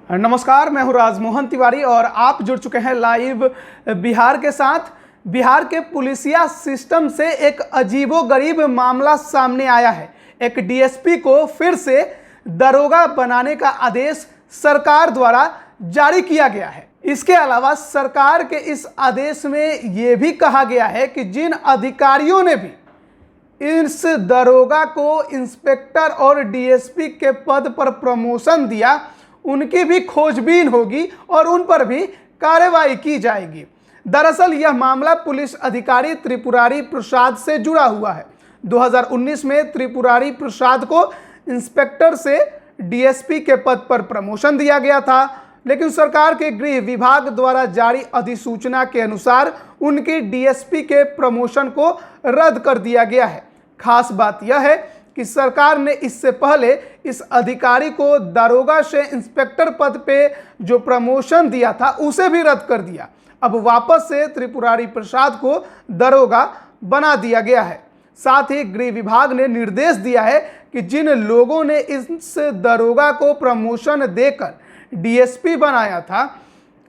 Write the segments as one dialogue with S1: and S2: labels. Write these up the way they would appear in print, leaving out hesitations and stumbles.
S1: नमस्कार, मैं हूं राजमोहन तिवारी और आप जुड़ चुके हैं लाइव बिहार के साथ। बिहार के पुलिसिया सिस्टम से एक अजीबोगरीब मामला सामने आया है। एक डीएसपी को फिर से दरोगा बनाने का आदेश सरकार द्वारा जारी किया गया है। इसके अलावा सरकार के इस आदेश में यह भी कहा गया है कि जिन अधिकारियों ने भी इस दरोगा को इंस्पेक्टर और डीएसपी के पद पर प्रमोशन दिया, उनकी भी खोजबीन होगी और उन पर भी कार्रवाई की जाएगी। दरअसल यह मामला पुलिस अधिकारी त्रिपुरारी प्रसाद से जुड़ा हुआ है। 2019 में त्रिपुरारी प्रसाद को इंस्पेक्टर से डीएसपी के पद पर प्रमोशन दिया गया था, लेकिन सरकार के गृह विभाग द्वारा जारी अधिसूचना के अनुसार उनकी डीएसपी के प्रमोशन को रद्द कर दिया गया है। खास बात यह है कि सरकार ने इससे पहले इस अधिकारी को दरोगा से इंस्पेक्टर पद पे जो प्रमोशन दिया था उसे भी रद्द कर दिया। अब वापस से त्रिपुरारी प्रसाद को दरोगा बना दिया गया है। साथ ही गृह विभाग ने निर्देश दिया है कि जिन लोगों ने इस दरोगा को प्रमोशन देकर डीएसपी बनाया था,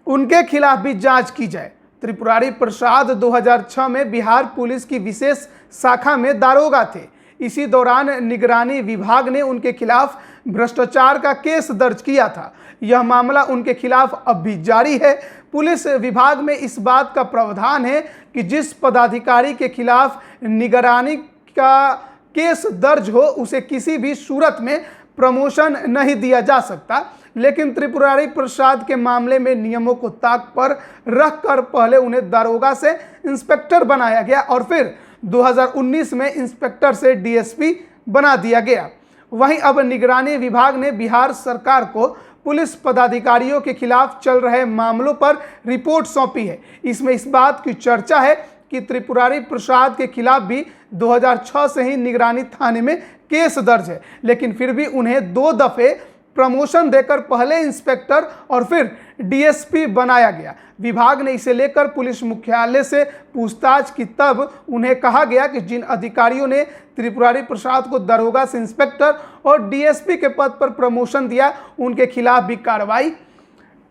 S1: उनके खिलाफ भी जांच की जाए। त्रिपुरारी प्रसाद 2006 में बिहार पुलिस की विशेष शाखा में दारोगा थे। इसी दौरान निगरानी विभाग ने उनके खिलाफ भ्रष्टाचार का केस दर्ज किया था। यह मामला उनके खिलाफ अब भी जारी है। पुलिस विभाग में इस बात का प्रावधान है कि जिस पदाधिकारी के खिलाफ निगरानी का केस दर्ज हो, उसे किसी भी सूरत में प्रमोशन नहीं दिया जा सकता। लेकिन त्रिपुरारी प्रसाद के मामले में नियमों को ताक पर रखकर पहले उन्हें दारोगा से इंस्पेक्टर बनाया गया और फिर 2019 में इंस्पेक्टर से डीएसपी बना दिया गया। वहीं अब निगरानी विभाग ने बिहार सरकार को पुलिस पदाधिकारियों के खिलाफ चल रहे मामलों पर रिपोर्ट सौंपी है। इसमें इस बात की चर्चा है कि त्रिपुरारी प्रसाद के खिलाफ भी 2006 से ही निगरानी थाने में केस दर्ज है, लेकिन फिर भी उन्हें 2 दफे प्रमोशन देकर पहले इंस्पेक्टर और फिर डीएसपी बनाया गया। विभाग ने इसे लेकर पुलिस मुख्यालय से पूछताछ की, तब उन्हें कहा गया कि जिन अधिकारियों ने त्रिपुरारी प्रसाद को दरोगा से इंस्पेक्टर और डीएसपी के पद पर प्रमोशन दिया, उनके खिलाफ भी कार्रवाई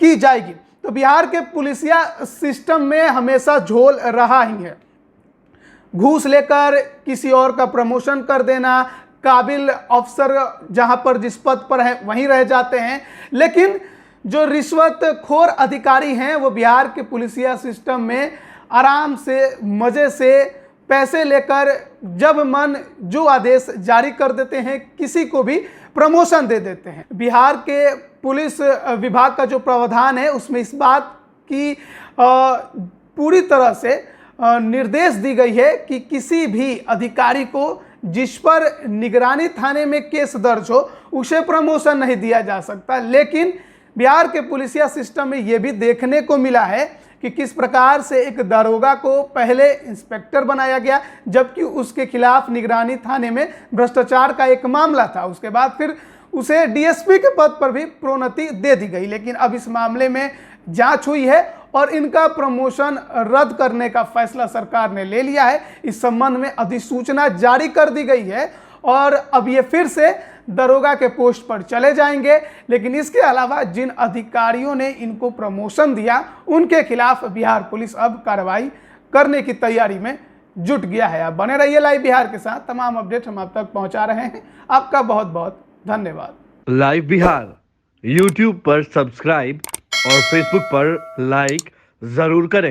S1: की जाएगी। तो बिहार के पुलिसिया सिस्टम में हमेशा झोल रहा ही है। घूस लेकर किसी और का प्रमोशन कर देना, काबिल अफसर जहां पर जिस पद पर है वहीं रह जाते हैं, लेकिन जो रिश्वतखोर अधिकारी हैं वो बिहार के पुलिसिया सिस्टम में आराम से मज़े से पैसे लेकर जब मन जो आदेश जारी कर देते हैं, किसी को भी प्रमोशन दे देते हैं। बिहार के पुलिस विभाग का जो प्रावधान है उसमें इस बात की पूरी तरह से निर्देश दी गई है कि किसी भी अधिकारी को जिस पर निगरानी थाने में केस दर्ज हो उसे प्रमोशन नहीं दिया जा सकता। लेकिन बिहार के पुलिसिया सिस्टम में यह भी देखने को मिला है कि किस प्रकार से एक दरोगा को पहले इंस्पेक्टर बनाया गया, जबकि उसके खिलाफ निगरानी थाने में भ्रष्टाचार का एक मामला था। उसके बाद फिर उसे डीएसपी के पद पर भी प्रोन्नति दे दी गई। लेकिन अब इस मामले में जांच हुई है और इनका प्रमोशन रद्द करने का फैसला सरकार ने ले लिया है। इस संबंध में अधिसूचना जारी कर दी गई है और अब ये फिर से दरोगा के पोस्ट पर चले जाएंगे। लेकिन इसके अलावा जिन अधिकारियों ने इनको प्रमोशन दिया, उनके खिलाफ बिहार पुलिस अब कार्रवाई करने की तैयारी में जुट गया है। आप बने रहिए लाइव बिहार के साथ, तमाम अपडेट हम आप तक पहुंचा रहे हैं। आपका बहुत बहुत धन्यवाद।
S2: लाइव बिहार यूट्यूब पर सब्सक्राइब और फेसबुक पर लाइक जरूर करें।